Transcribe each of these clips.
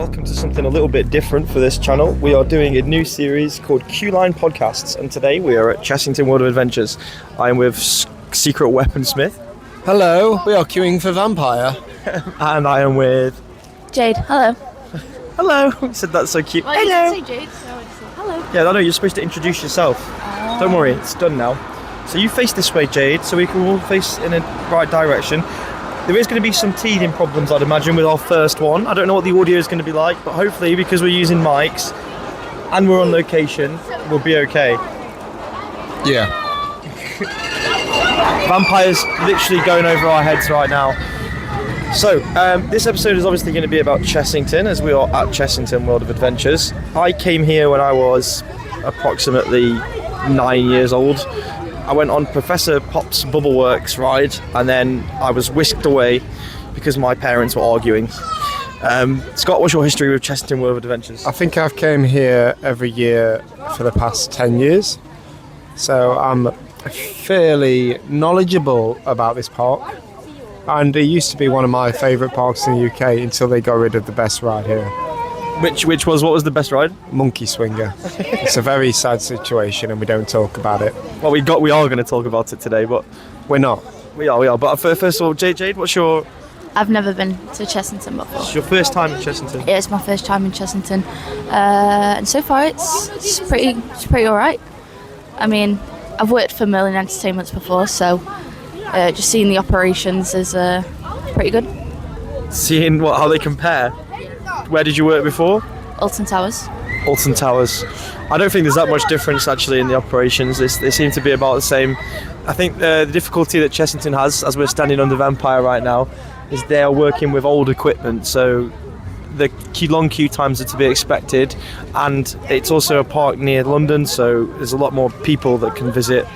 welcome to something a little bit different for this channel. We are doing a new series called Q-Line Podcasts, and today we are at Chessington World of Adventures. I am with Secret Weaponsmith. Hello, we are queuing for Vampire. And I am with... Jade, hello. Hello. You said that's so cute. Well, hello. you didn't say Jade, so I just said hello. Yeah, I know, you're supposed to introduce yourself. Don't worry, it's done now. So you face this way, Jade, so we can all face in a right direction. There is going to be some teething problems, I'd imagine, with our first one. I don't know what the audio is going to be like, but hopefully, because we're using mics and we're on location, we'll be okay. Yeah. Vampires literally going over our heads right now. So, this episode is obviously going to be about Chessington, as we are at Chessington World of Adventures. I came here when I was approximately 9 years old. I went on Professor Pop's Bubbleworks ride, and then I was whisked away because my parents were arguing. Scott, what's your history with Chessington World of Adventures? I think I've came here every year for the past 10 years. So I'm fairly knowledgeable about this park. And it used to be one of my favourite parks in the UK until they got rid of the best ride here. What was the best ride? Monkey Swinger. It's a very sad situation and we don't talk about it. Well, we are going to talk about it today, but... We're not. We are. But first of all, Jade, what's your... I've never been to Chessington before. It's your first time in Chessington? Yeah, it's my first time in Chessington. And so far it's pretty alright. I mean, I've worked for Merlin Entertainments before, so just seeing the operations is pretty good. Seeing how they compare? Where did you work before? Alton Towers. Alton Towers. I don't think there's that much difference actually in the operations. They seem to be about the same. I think the difficulty that Chessington has, as we're standing under Vampire right now, is they are working with old equipment, so the long queue times are to be expected, and it's also a park near London, so there's a lot more people that can visit.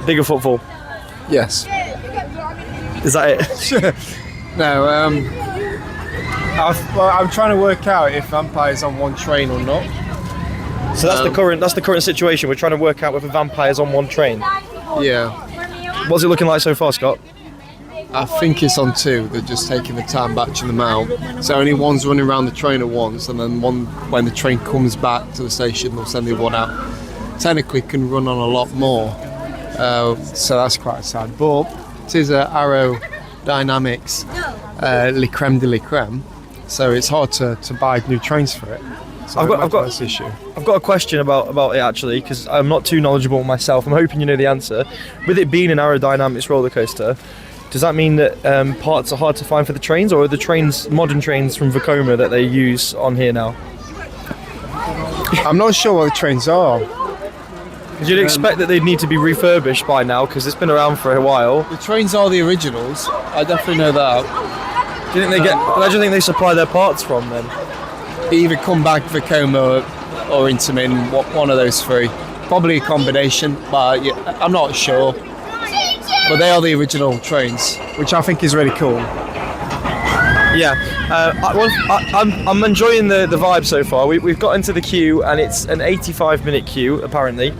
Bigger footfall. Yes. Is that it? No, I'm trying to work out if Vampire's on one train or not. So that's the current situation. We're trying to work out whether Vampire's on one train. Yeah. What's it looking like so far, Scott? I think it's on two. They're just taking the time batching them out. So only one's running around the train at once, and then one, when the train comes back to the station, they'll send the other one out. Technically can run on a lot more. So that's quite sad. But it is aerodynamics le creme de la creme. So it's hard to buy new trains for it. So I've got this issue. I've got a question about it actually, because I'm not too knowledgeable myself. I'm hoping you know the answer. With it being an aerodynamics roller coaster, does that mean that parts are hard to find for the trains, or are the trains modern trains from Vekoma that they use on here now? I'm not sure what the trains are. You'd expect that they'd need to be refurbished by now because it's been around for a while. The trains are the originals. I definitely know that. Do you think where do you think they supply their parts from then? Either come back Vekoma or Intamin, one of those three. Probably a combination, but yeah, I'm not sure. But they are the original trains, which I think is really cool. Yeah, I'm enjoying the vibe so far. We've got into the queue and it's an 85-minute queue apparently.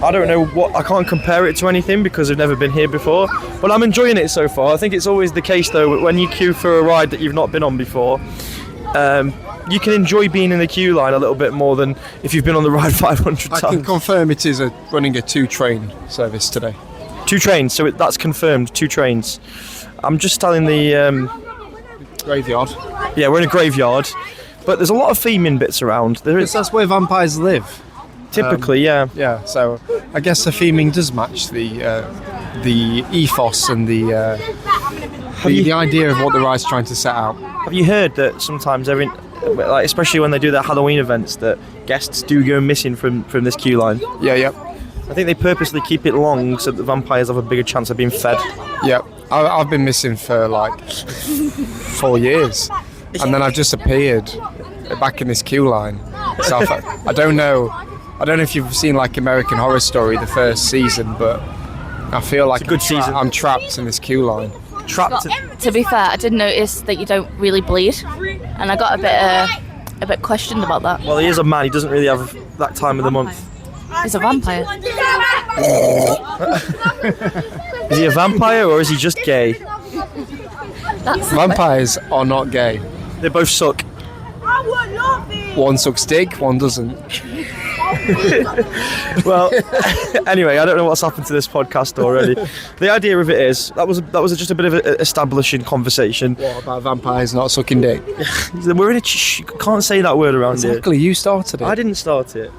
I don't know I can't compare it to anything because I've never been here before, but I'm enjoying it so far. I think it's always the case though, when you queue for a ride that you've not been on before, you can enjoy being in the queue line a little bit more than if you've been on the ride 500 times. I can confirm it is running a 2-train service today. 2 trains, so that's confirmed, 2 trains. I'm just telling the... graveyard. Yeah, we're in a graveyard, but there's a lot of theming bits around. That's where vampires live. Typically, yeah. Yeah, so I guess the theming does match the ethos and the idea of what the ride's trying to set out. Have you heard that sometimes, especially when they do their Halloween events, that guests do go missing from this queue line? Yeah. I think they purposely keep it long so that the vampires have a bigger chance of being fed. Yeah, I've been missing for like 4 years, and then I've just appeared back in this queue line. So I don't know if you've seen like American Horror Story, the first season, but I feel like I'm trapped in this queue line. Trapped. To be fair, I did notice that you don't really bleed, and I got a bit questioned about that. Well, he is a man. He doesn't really have that time of the month. He's a vampire. Is he a vampire or is he just gay? Vampires are not gay. They both suck. One sucks dick, one doesn't. Well, anyway, I don't know what's happened to this podcast already. The idea of it is that was just a bit of an establishing conversation. What about vampires not sucking dick? We're in a can't say that word around here. Exactly, you started it. I didn't start it.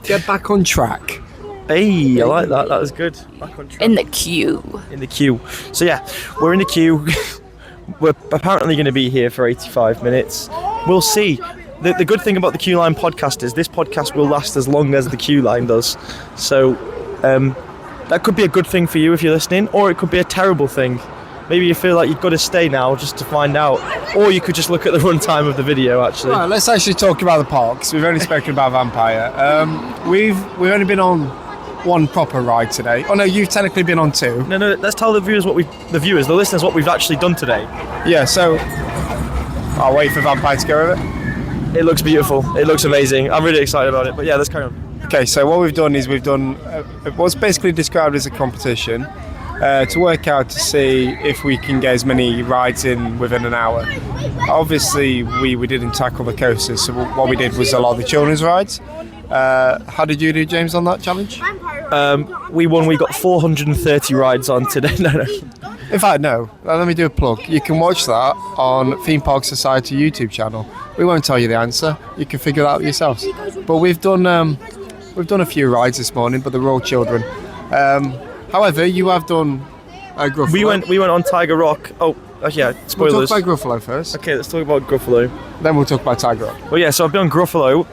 Get back on track. Hey, I like that. That was good. Back on track. In the queue. In the queue. So yeah, we're in the queue. We're apparently going to be here for 85 minutes. We'll see. The good thing about the Queue Line podcast is this podcast will last as long as the Queue Line does. So that could be a good thing for you if you're listening, or it could be a terrible thing. Maybe you feel like you've got to stay now just to find out, or you could just look at the runtime of the video actually. Right, let's actually talk about the parks. We've only spoken about Vampire. We've only been on one proper ride today. Oh no, you've technically been on two. No, let's tell the listeners what we've actually done today. Yeah, so I'll wait for Vampire to go over it. It looks beautiful. It looks amazing. I'm really excited about it. But yeah, let's carry on. Okay, so what we've done is what's basically described as a competition to work out to see if we can get as many rides in within an hour. Obviously, we didn't tackle the coasters, so what we did was a lot of the children's rides. How did you do, James, on that challenge? We won. We got 430 rides on today. No. In fact, no. Let me do a plug. You can watch that on Theme Park Society YouTube channel. We won't tell you the answer. You can figure that out yourselves. But we've done a few rides this morning, but they're all children. However, you have done Gruffalo. We went on Tiger Rock. Oh, yeah. Spoilers. We'll talk about Gruffalo first. Okay, let's talk about Gruffalo. Then we'll talk about Tiger Rock. Well, yeah. So I've been on Gruffalo.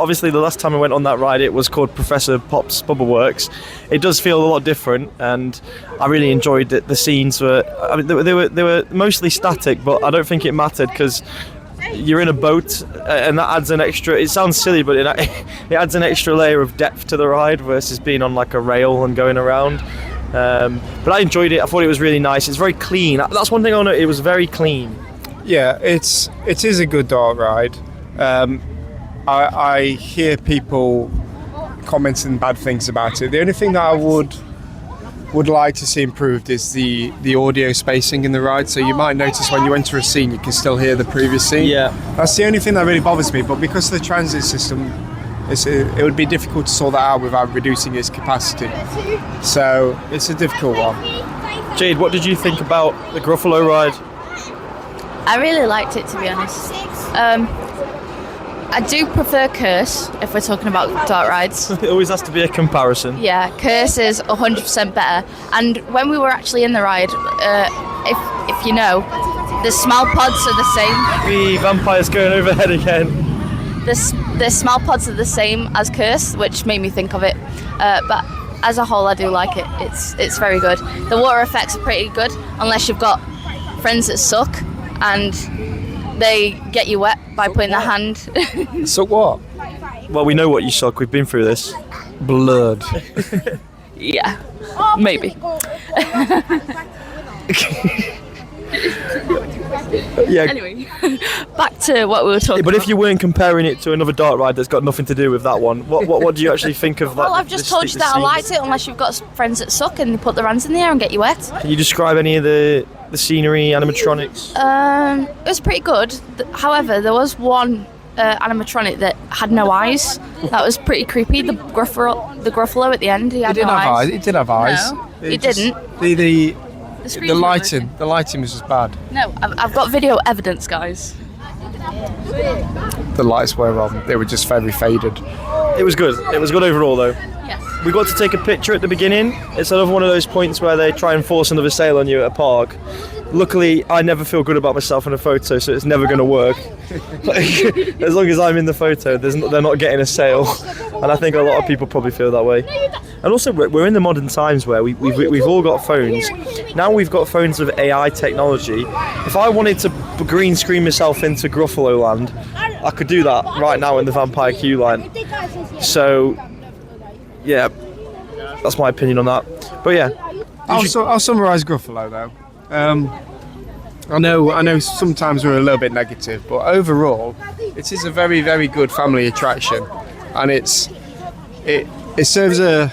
Obviously, the last time I went on that ride, it was called Professor Pop's Bubble Works. It does feel a lot different, and I really enjoyed it. The scenes were, I mean, they were mostly static, but I don't think it mattered because you're in a boat, and that adds an extra. It sounds silly, but it adds an extra layer of depth to the ride versus being on like a rail and going around. But I enjoyed it. I thought it was really nice. It's very clean. That's one thing I know. It was very clean. Yeah, it is a good dark ride. I hear people commenting bad things about it. The only thing that I would like to see improved is the audio spacing in the ride. So you might notice when you enter a scene, you can still hear the previous scene. Yeah, that's the only thing that really bothers me. But because of the transit system, it would be difficult to sort that out without reducing its capacity. So it's a difficult one. Jade, what did you think about the Gruffalo ride? I really liked it, to be honest. I do prefer Curse if we're talking about dark rides. It always has to be a comparison. Yeah, Curse is 100% better. And when we were actually in the ride, if you know, the smell pods are the same. The vampire's going overhead again. The smell pods are the same as Curse, which made me think of it. But as a whole, I do like it. It's very good. The water effects are pretty good, unless you've got friends that suck and they get you wet by putting their hand. So what? Well, we know what you suck. We've been through this. Blood. Yeah, maybe. Yeah. Anyway, back to what we were talking about. But if you weren't comparing it to another dark ride that's got nothing to do with that one, what do you actually think of that? Well, I've just told you that I liked it, unless you've got friends that suck and they put their hands in the air and get you wet. Can you describe any of the scenery, animatronics? It was pretty good. However, there was one animatronic that had no eyes. That was pretty creepy. The Gruffalo at the end, he had no eyes. It did have eyes. No, it didn't. The lighting was just bad. No, I've got video evidence, guys. The lights were on. They were just very faded. It was good. It was good overall, though. Yes. We got to take a picture at the beginning. It's another one of those points where they try and force another sale on you at a park. Luckily, I never feel good about myself in a photo, so it's never going to work. As long as I'm in the photo, they're not getting a sale. And I think a lot of people probably feel that way. And also, we're in the modern times where we've all got phones. Now we've got phones with AI technology. If I wanted to green screen myself into Gruffalo Land, I could do that right now in the Vampire Queue Line. So, yeah, that's my opinion on that. But yeah, I'll summarise Gruffalo though. I know sometimes we're a little bit negative, but overall it is a very, very good family attraction, and it serves a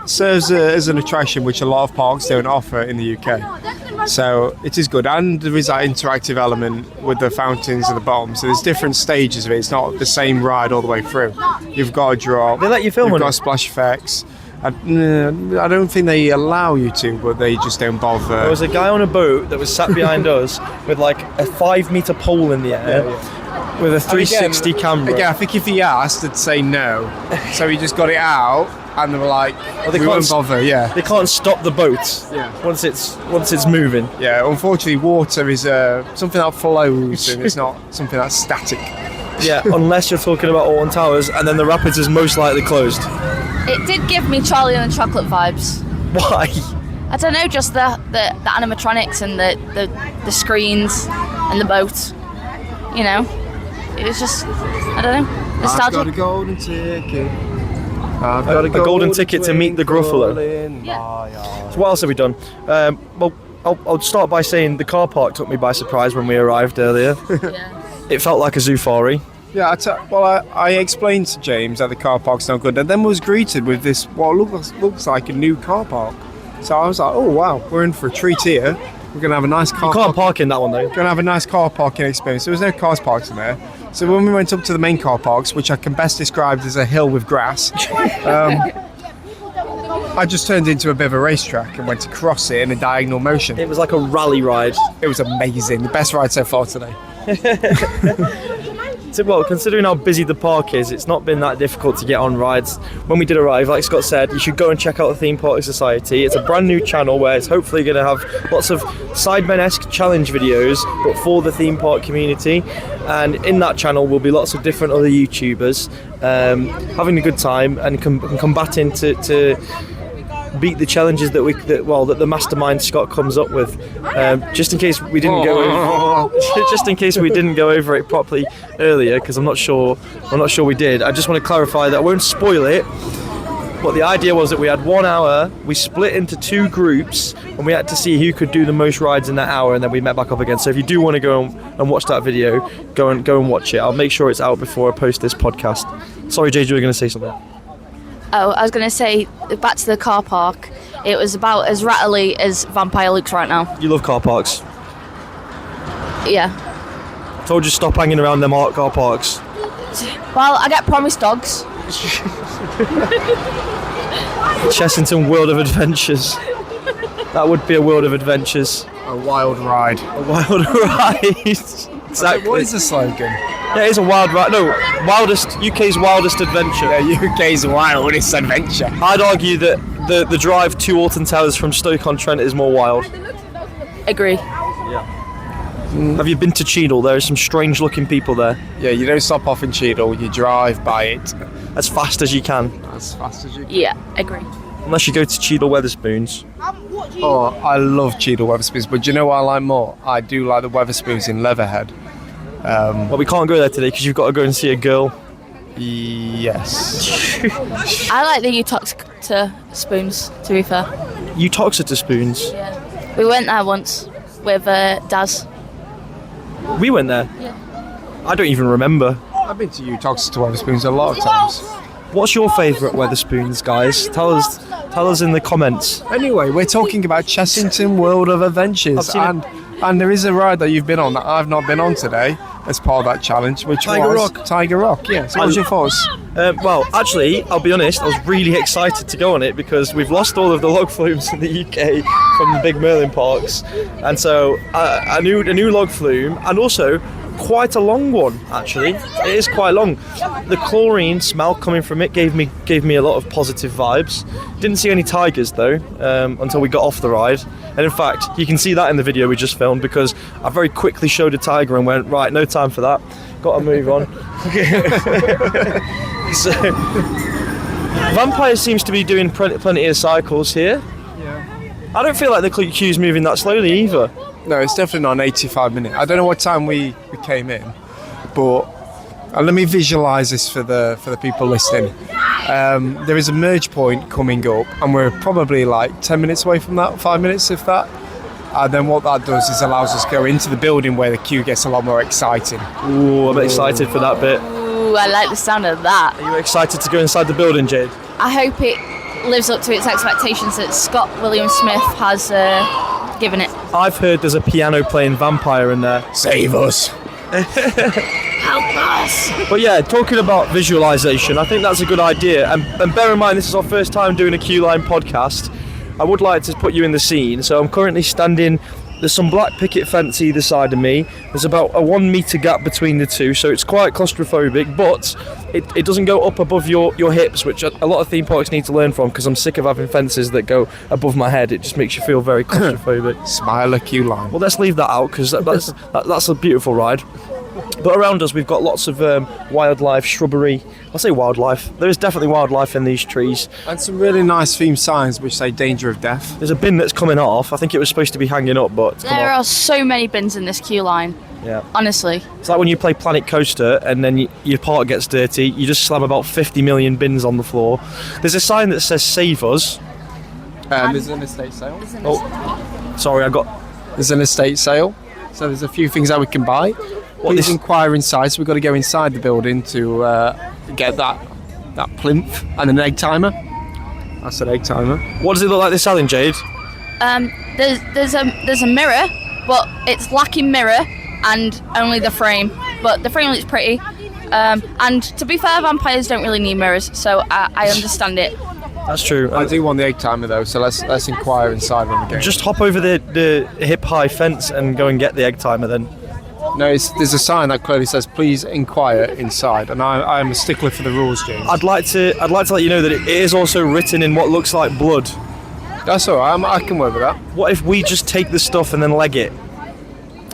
serves as an attraction which a lot of parks don't offer in the UK. So it is good, and there is that interactive element with the fountains at the bottom. So there's different stages of it. It's not the same ride all the way through. You've got a drop. They let you film You've on got it? splash effects. I don't think they allow you to, but they just don't bother. There was a guy on a boat that was sat behind us with like a 5-meter pole in the air with a 360 camera. Again, I think if he asked, they'd say no. So he just got it out, and they were like, they we can't won't bother. Yeah. They can't stop the boat once it's moving. Yeah, unfortunately, water is something that flows, and it's not something that's static. Yeah, unless you're talking about Alton Towers, and then the rapids is most likely closed. It did give me Charlie and the Chocolate vibes. Why? I don't know, just the animatronics and the screens and the boat. You know, it was just, I don't know, nostalgic. I've got a golden ticket. I've got a golden ticket to meet the Gruffalo. Yeah. So what else have we done? Well, I'll start by saying the car park took me by surprise when we arrived earlier. Yeah. It felt like a zoofari. Yeah, I explained to James that the car park's not good, and then was greeted with this what looks like a new car park. So I was like, oh wow, we're in for a treat here. We're gonna have a nice car. You can't park in that one though. Gonna have a nice car parking experience. There was no cars parked in there. So when we went up to the main car parks, which I can best describe as a hill with grass, I just turned into a bit of a racetrack and went across it in a diagonal motion. It was like a rally ride. It was amazing. The best ride so far today. So, well, considering how busy the park is, it's not been that difficult to get on rides. When we did arrive, like Scott said, you should go and check out the Theme Park Society. It's a brand new channel where it's hopefully going to have lots of Sidemen-esque challenge videos, but for the theme park community. And in that channel will be lots of different other YouTubers having a good time and combating to beat the challenges that the mastermind Scott comes up with. Just in case we didn't go over it properly earlier, because I'm not sure we did. I just want to clarify that I won't spoil it. But the idea was that we had 1 hour, we split into 2 groups, and we had to see who could do the most rides in that hour, and then we met back up again. So if you do want to go and watch that video, go and watch it. I'll make sure it's out before I post this podcast. Sorry, Jade, you were going to say something. Oh, I was going to say, back to the car park, it was about as rattly as Vampire Luke's right now. You love car parks. Yeah. Told you stop hanging around them car parks. Well, I get promised dogs. Chessington World of Adventures. That would be a world of adventures. A wild ride. A wild ride. Exactly. What is the slogan? Yeah, it's a wild ride. No, UK's wildest adventure. Yeah, UK's wildest adventure. I'd argue that the drive to Alton Towers from Stoke-on-Trent is more wild. Agree. Yeah. Have you been to Cheadle? There are some strange looking people there. Yeah, you don't stop off in Cheadle, you drive by it. As fast as you can. As fast as you can. Yeah, agree. Unless you go to Cheadle Weatherspoons. Oh, I love Cheadle Weatherspoons, but do you know what I like more? I do like the Weatherspoons in Leatherhead. Well, we can't go there today because you've got to go and see a girl. Yes. I like the Utoxeter spoons, to be fair. Utoxeter spoons? Yeah. We went there once with Daz. We went there? Yeah. I don't even remember. I've been to Utoxeter Weatherspoons a lot of times. What's your favourite Weatherspoons, guys? Tell us in the comments. Anyway, we're talking about Chessington World of Adventures, and there is a ride that you've been on that I've not been on today as part of that challenge, which was Tiger Rock. Yeah. So what's your thoughts? Well, actually, I'll be honest, I was really excited to go on it because we've lost all of the log flumes in the UK from the big Merlin parks, and so a new log flume, and also quite a long one. Actually, it is quite long. The chlorine smell coming from it gave me a lot of positive vibes. Didn't see any tigers though until we got off the ride, and in fact, you can see that in the video we just filmed because I very quickly showed a tiger and went, right, no time for that. Got to move on. So, Vampire seems to be doing plenty of cycles here. Yeah. I don't feel like the queue's moving that slowly either. No, it's definitely not an 85 minute. I don't know what time we came in, but let me visualise this for the people listening. There is a merge point coming up, and we're probably like 10 minutes away from that, 5 minutes if that. And then what that does is allows us to go into the building where the queue gets a lot more exciting. Ooh, I'm excited for that bit. Ooh, I like the sound of that. Are you excited to go inside the building, Jade? I hope it lives up to its expectations that Scott William Smith has given it. I've heard there's a piano playing vampire in there. Save us. Help us! But yeah, talking about visualization, I think that's a good idea. And bear in mind, this is our first time doing a Q-Line podcast. I would like to put you in the scene. So I'm currently standing, there's some black picket fence either side of me. There's about a 1 metre gap between the two, so it's quite claustrophobic, but it doesn't go up above your hips, which a lot of theme parks need to learn from, because I'm sick of having fences that go above my head. It just makes you feel very claustrophobic. Smile a Q-Line. Well, let's leave that out, because that's a beautiful ride. But around us, we've got lots of wildlife, shrubbery. I'll say wildlife. There is definitely wildlife in these trees. And some really nice themed signs which say danger of death. There's a bin that's coming off. I think it was supposed to be hanging up, but There are so many bins in this queue line. Yeah. Honestly. It's like when you play Planet Coaster and then your part gets dirty, you just slam about 50 million bins on the floor. There's a sign that says "Save Us." There's an estate sale. Sorry, There's an estate sale. So there's a few things that we can buy. Please inquire inside. So we've got to go inside the building to get that plinth and an egg timer. That's an egg timer. What does it look like they're selling, Jade? There's a mirror, but it's lacking mirror and only the frame. But the frame looks pretty. And to be fair, vampires don't really need mirrors, so I understand it. That's true. I do want the egg timer though, so let's inquire inside when we go. Just hop over the hip-high fence and go and get the egg timer then. No, there's a sign that clearly says "Please inquire inside," and I'm a stickler for the rules, James. I'd like to let you know that it is also written in what looks like blood. That's all right. I can work with that. What if we just take the stuff and then leg it?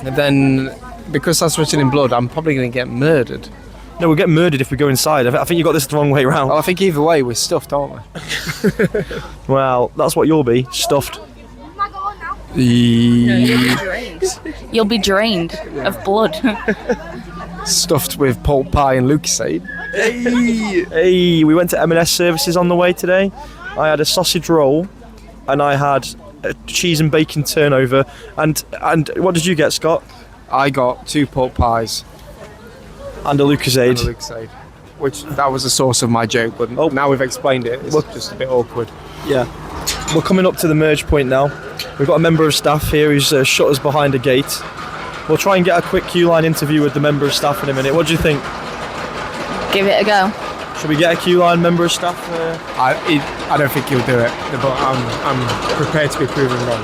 And then, because that's written in blood, I'm probably going to get murdered. No, we'll get murdered if we go inside. I think you got this the wrong way around. Well, I think either way we're stuffed, aren't we? Well, that's what you'll be, stuffed. You'll be drained of blood. Stuffed with pork pie and Lucasade. Hey, we went to M&S Services on the way today. I had a sausage roll and I had a cheese and bacon turnover. And what did you get, Scott? I got 2 pork pies And a Lucasade. and a Lucasade. Which, that was the source of my joke, but now we've explained it, it's just a bit awkward. Yeah. We're coming up to the merge point now. We've got a member of staff here who's shut us behind a gate. We'll try and get a quick Q-Line interview with the member of staff in a minute. What do you think? Give it a go. Should we get a Q-Line member of staff? I don't think he'll do it, but I'm prepared to be proven wrong.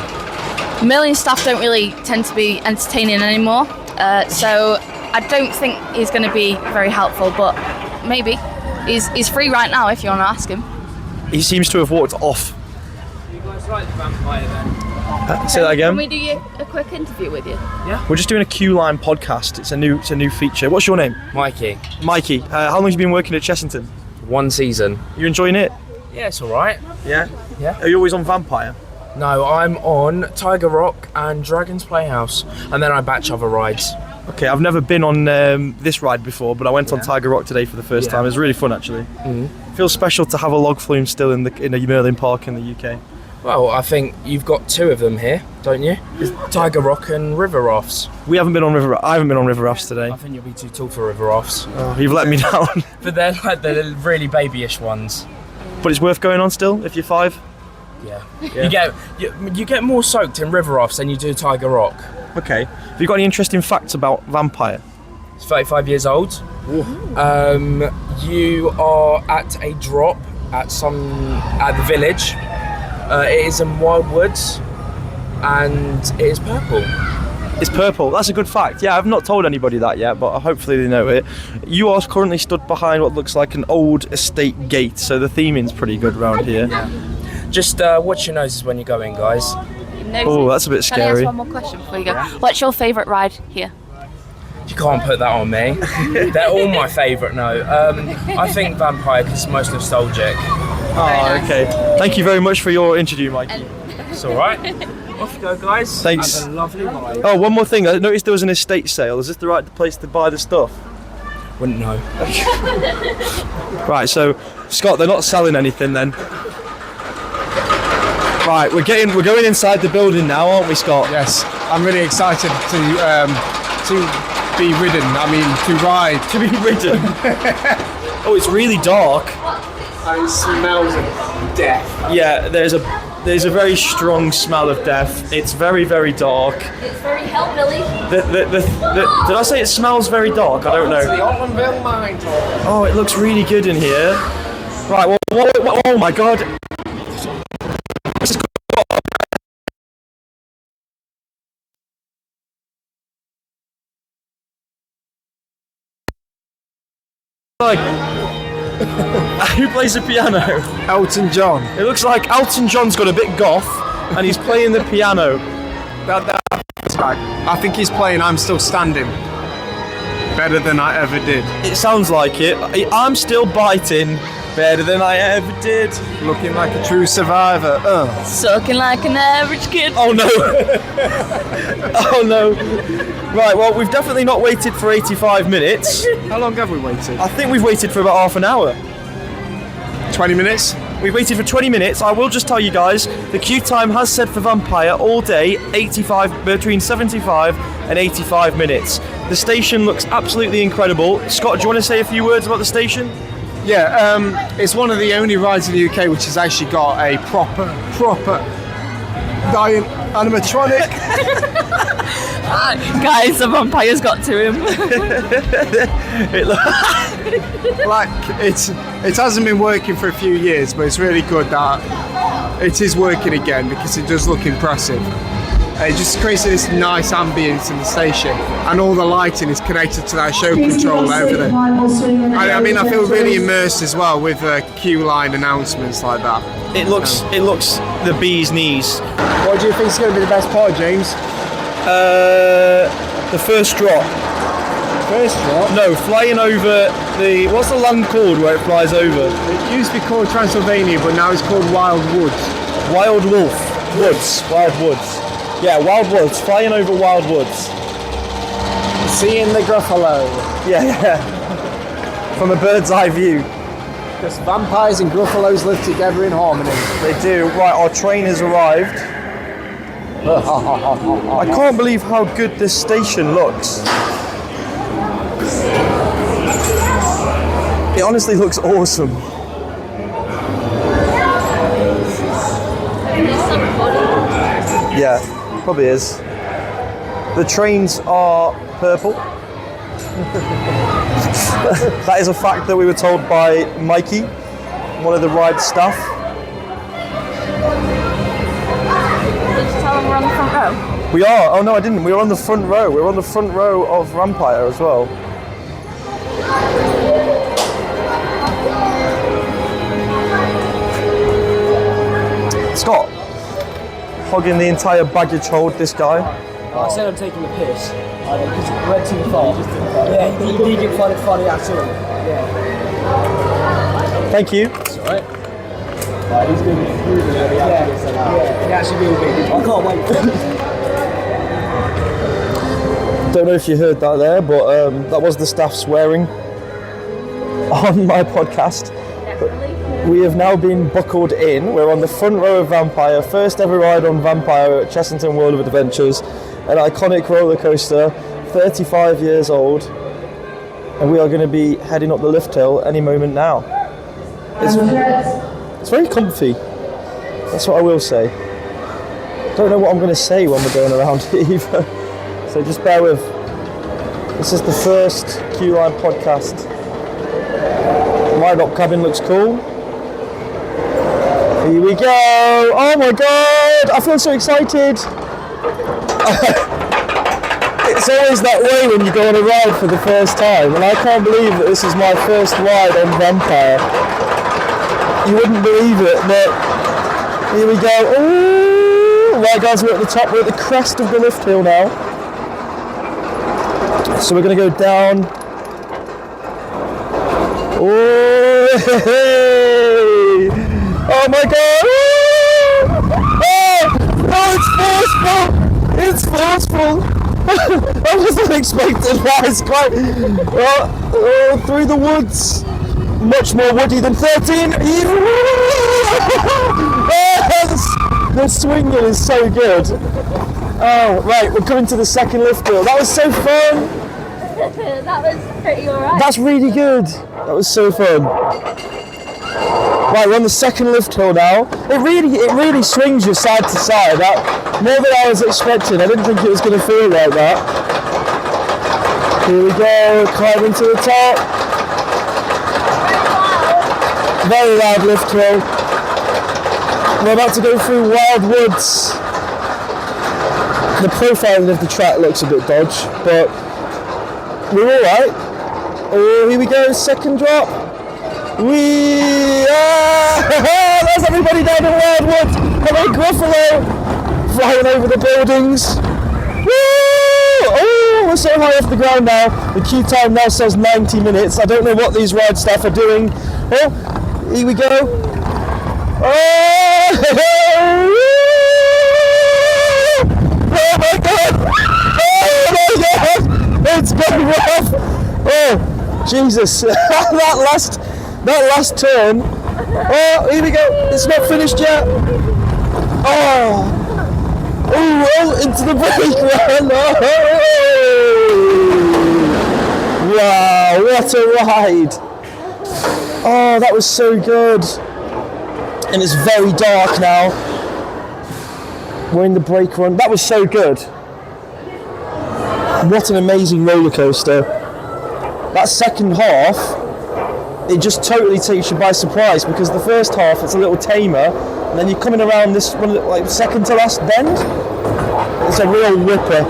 Million staff don't really tend to be entertaining anymore, so I don't think he's going to be very helpful, but maybe. He's free right now if you want to ask him. He seems to have walked off. You guys like the vampire then? Say that again. Can we do a quick interview with you? We're just doing a Q-Line podcast. It's a new feature. What's your name? Mikey. Mikey. How long have you been working at Chessington? 1 season. You enjoying it? Yeah, it's alright. Yeah. Yeah. Are you always on Vampire? No, I'm on Tiger Rock and Dragon's Playhouse, and then I batch other rides. Okay, I've never been on this ride before, but I went on Tiger Rock today for the first time. It was really fun, actually. Feels special to have a log flume still in a Merlin park in the UK. Well, I think you've got 2 of them here, don't you? Tiger Rock and River Rafts. I haven't been on river rafts today. I think you'll be too tall for River Rafts. Oh, you've let me down. But they're like the really babyish ones. But it's worth going on still if you're 5. Yeah. You get more soaked in River Rafts than you do Tiger Rock. Okay. Have you got any interesting facts about Vampire? It's 35 years old. You are at a drop at the village. It is in wild woods, and it is purple. It's purple. That's a good fact. Yeah, I've not told anybody that yet, but hopefully they know it. You are currently stood behind what looks like an old estate gate, so the theming's pretty good around here. Just watch your noses when you go in, guys. Oh, that's a bit Can I scary. ask one more question before you go? What's your favourite ride here? You can't put that on me. They're all my favourite now. I think Vampire because it's most nostalgic. Oh, okay. Thank you very much for your interview, Mikey. It's alright. Off you go, guys. Thanks. Have a lovely ride. Oh, one more thing. I noticed there was an estate sale. Is this the right place to buy the stuff? Wouldn't know. Right, so Scott, they're not selling anything then. Right, we're going inside the building now, aren't we, Scott? Yes, I'm really excited to be ridden. I mean, to ride. To be ridden. Oh, it's really dark. And it smells death. Yeah, there's a very strong smell of death. It's very, very dark. It's very hellbilly. Did I say it smells very dark? I don't know. The Allenville mine. Oh, it looks really good in here. Right, well, oh my god. Like, who plays the piano? Elton John. It looks like Elton John's got a bit goth and he's playing the piano. I think he's playing I'm Still Standing better than I ever did. It sounds like it. I'm still biting better than I ever did. Looking like a true survivor. Sucking like an average kid. Oh no. Oh no. Right, well, we've definitely not waited for 85 minutes. How long have we waited? I think we've waited for about half an hour. 20 minutes? We've waited for 20 minutes. I will just tell you guys, the queue time has said for Vampire all day, between 75 and 85 minutes. The station looks absolutely incredible. Scott, do you want to say a few words about the station? Yeah, it's one of the only rides in the UK which has actually got a proper giant animatronic. Guys, the vampire's got to him. Like it hasn't been working for a few years, but it's really good that it is working again because it does look impressive. It just creates this nice ambience in the station, and all the lighting is connected to that show control over there. I mean, I feel really immersed as well with queue line announcements like that. It looks the bee's knees. What do you think is going to be the best part, James? The first drop. First drop? No, flying over what's the land called where it flies over? It used to be called Transylvania, but now it's called Wild Woods. Wild Wolf. Woods. Wild Woods. Yeah, Wild Woods. Flying over Wild Woods. Seeing the Gruffalo. Yeah. From a bird's eye view. Because vampires and Gruffalos live together in harmony. They do. Right, our train has arrived. I can't believe how good this station looks. It honestly looks awesome. Yeah, probably is. The trains are purple. That is a fact that we were told by Mikey, one of the ride staff. We're on the front row. We are. Oh no, I didn't. We were on the front row. We were on the front row of Vampire as well. Scott, hogging the entire baggage hold. This guy. I said I'm taking the piss. Because it went too far. Yeah, he didn't find it funny at all. Yeah. Thank you. It's alright. He's going to be through the yeah, he actually will be. I can't wait for it. Don't know if you heard that there, but that was the staff swearing on my podcast. We have now been buckled in. We're on the front row of Vampire, first ever ride on Vampire at Chessington World of Adventures, an iconic roller coaster, 35 years old, and we are going to be heading up the lift hill any moment now. It's very comfy. That's what I will say. Don't know what I'm going to say when we're going around either. So just bear with. This is the first Q-Line podcast. Ride-up cabin looks cool. Here we go! Oh my god! I feel so excited! It's always that way when you go on a ride for the first time, and I can't believe that this is my first ride on Vampire. You wouldn't believe it, but here we go. Ooh! Right guys, we're at the top, we're at the crest of the lift hill now. So we're going to go down. Oh, oh my god! Oh, it's forceful! I wasn't expecting that. It's quite through the woods. Much more woody than 13. The swinging is so good. Oh, right, we're coming to the second lift hill. That was so fun. That was pretty alright. That's really good. That was so fun. Right, we're on the second lift hill now. It really swings you side to side. More than I was expecting. I didn't think it was going to feel like that. Here we go, climbing to the top. Very loud lift hill. We're about to go through wild woods. The profiling of the track looks a bit dodgy, but we're all right. Oh, here we go, second drop. There's everybody down in wild woods. Hello, Gruffalo, flying over the buildings. Woo! Oh, we're so high off the ground now. The queue time now says 90 minutes. I don't know what these ride staff are doing. Oh, here we go. Oh! Oh my god! Oh my god! It's going rough! Oh, Jesus! that last turn. Oh, here we go. It's not finished yet. Oh! Oh! Into the brake run! Oh! Wow! What a ride! Oh, that was so good. And it's very dark now. We're in the brake run. That was so good. What an amazing roller coaster. That second half, it just totally takes you by surprise because the first half it's a little tamer, and then you're coming around this one like second to last bend. It's a real whipper.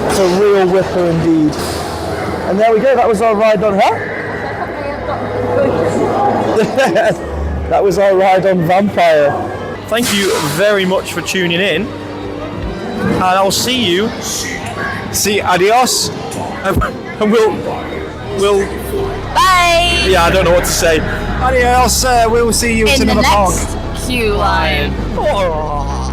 It's a real whipper indeed. And there we go. That was our ride on That was our ride on Vampire. Thank you very much for tuning in, and I'll see you. See, adios, and we'll. Bye! Yeah, I don't know what to say. Adios, we'll see you at In the another park. next queue line. Oh.